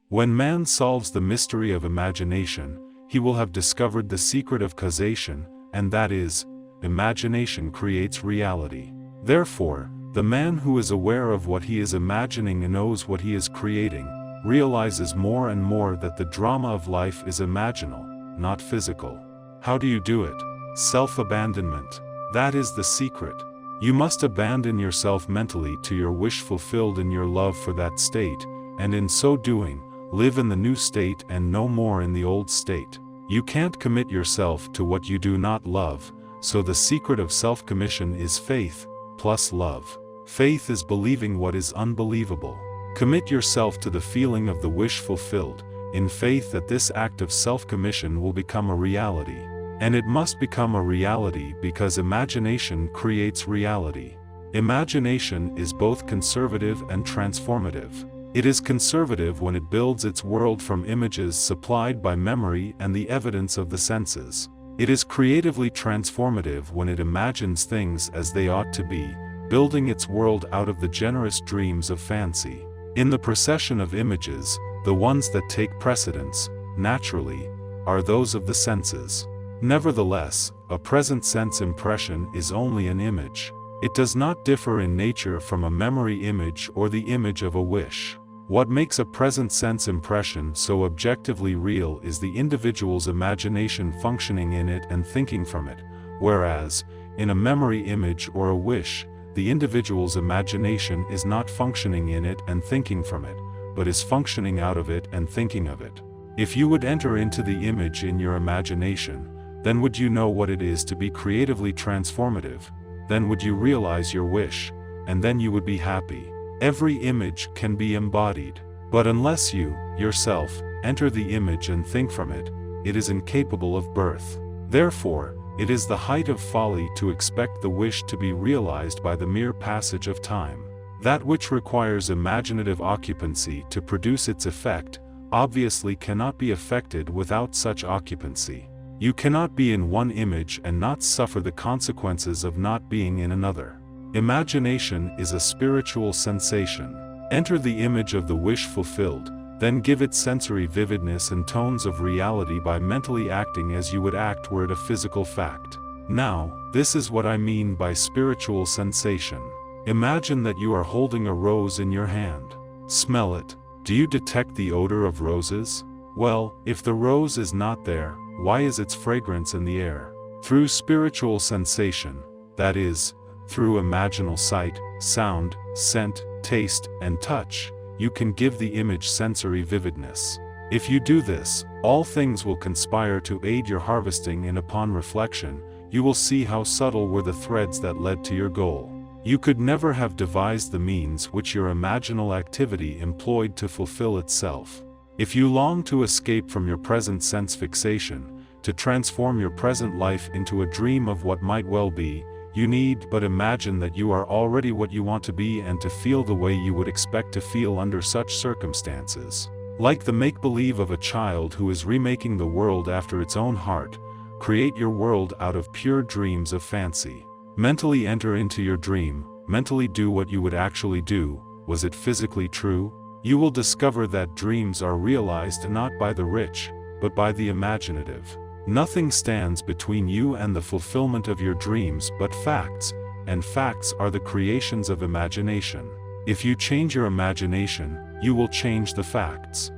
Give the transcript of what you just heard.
When man solves the mystery of imagination, he will have discovered the secret of causation, and that is, imagination creates reality. Therefore, the man who is aware of what he is imagining and knows what he is creating, realizes more and more that the drama of life is imaginal, not physical. How do you do it? Self-abandonment. That is the secret. You must abandon yourself mentally to your wish fulfilled in your love for that state, and in so doing, live in the new state and no more in the old state. You can't commit yourself to what you do not love, so the secret of self-commission is faith, plus love. Faith is believing what is unbelievable. Commit yourself to the feeling of the wish fulfilled, in faith that this act of self-commission will become a reality. And it must become a reality because imagination creates reality. Imagination is both conservative and transformative. It is conservative when it builds its world from images supplied by memory and the evidence of the senses. It is creatively transformative when it imagines things as they ought to be, building its world out of the generous dreams of fancy. In the procession of images, the ones that take precedence, naturally, are those of the senses. Nevertheless, a present sense impression is only an image. It does not differ in nature from a memory image or the image of a wish. What makes a present sense impression so objectively real is the individual's imagination functioning in it and thinking from it, whereas, in a memory image or a wish, the individual's imagination is not functioning in it and thinking from it, but is functioning out of it and thinking of it. If you would enter into the image in your imagination, then would you know what it is to be creatively transformative, then would you realize your wish, and then you would be happy. Every image can be embodied, but unless you, yourself, enter the image and think from it, it is incapable of birth. Therefore, it is the height of folly to expect the wish to be realized by the mere passage of time. That which requires imaginative occupancy to produce its effect, obviously cannot be effected without such occupancy. You cannot be in one image and not suffer the consequences of not being in another. Imagination is a spiritual sensation. Enter the image of the wish fulfilled, then give it sensory vividness and tones of reality by mentally acting as you would act were it a physical fact. Now, this is what I mean by spiritual sensation. Imagine that you are holding a rose in your hand. Smell it. Do you detect the odor of roses? Well, if the rose is not there, why is its fragrance in the air? Through spiritual sensation, that is, through imaginal sight, sound, scent, taste, and touch, you can give the image sensory vividness. If you do this, all things will conspire to aid your harvesting, and upon reflection, you will see how subtle were the threads that led to your goal. You could never have devised the means which your imaginal activity employed to fulfill itself. If you long to escape from your present sense fixation, to transform your present life into a dream of what might well be, you need but imagine that you are already what you want to be and to feel the way you would expect to feel under such circumstances. Like the make-believe of a child who is remaking the world after its own heart, create your world out of pure dreams of fancy. Mentally enter into your dream, mentally do what you would actually do. Was it physically true? You will discover that dreams are realized not by the rich, but by the imaginative. Nothing stands between you and the fulfillment of your dreams but facts, and facts are the creations of imagination. If you change your imagination, you will change the facts.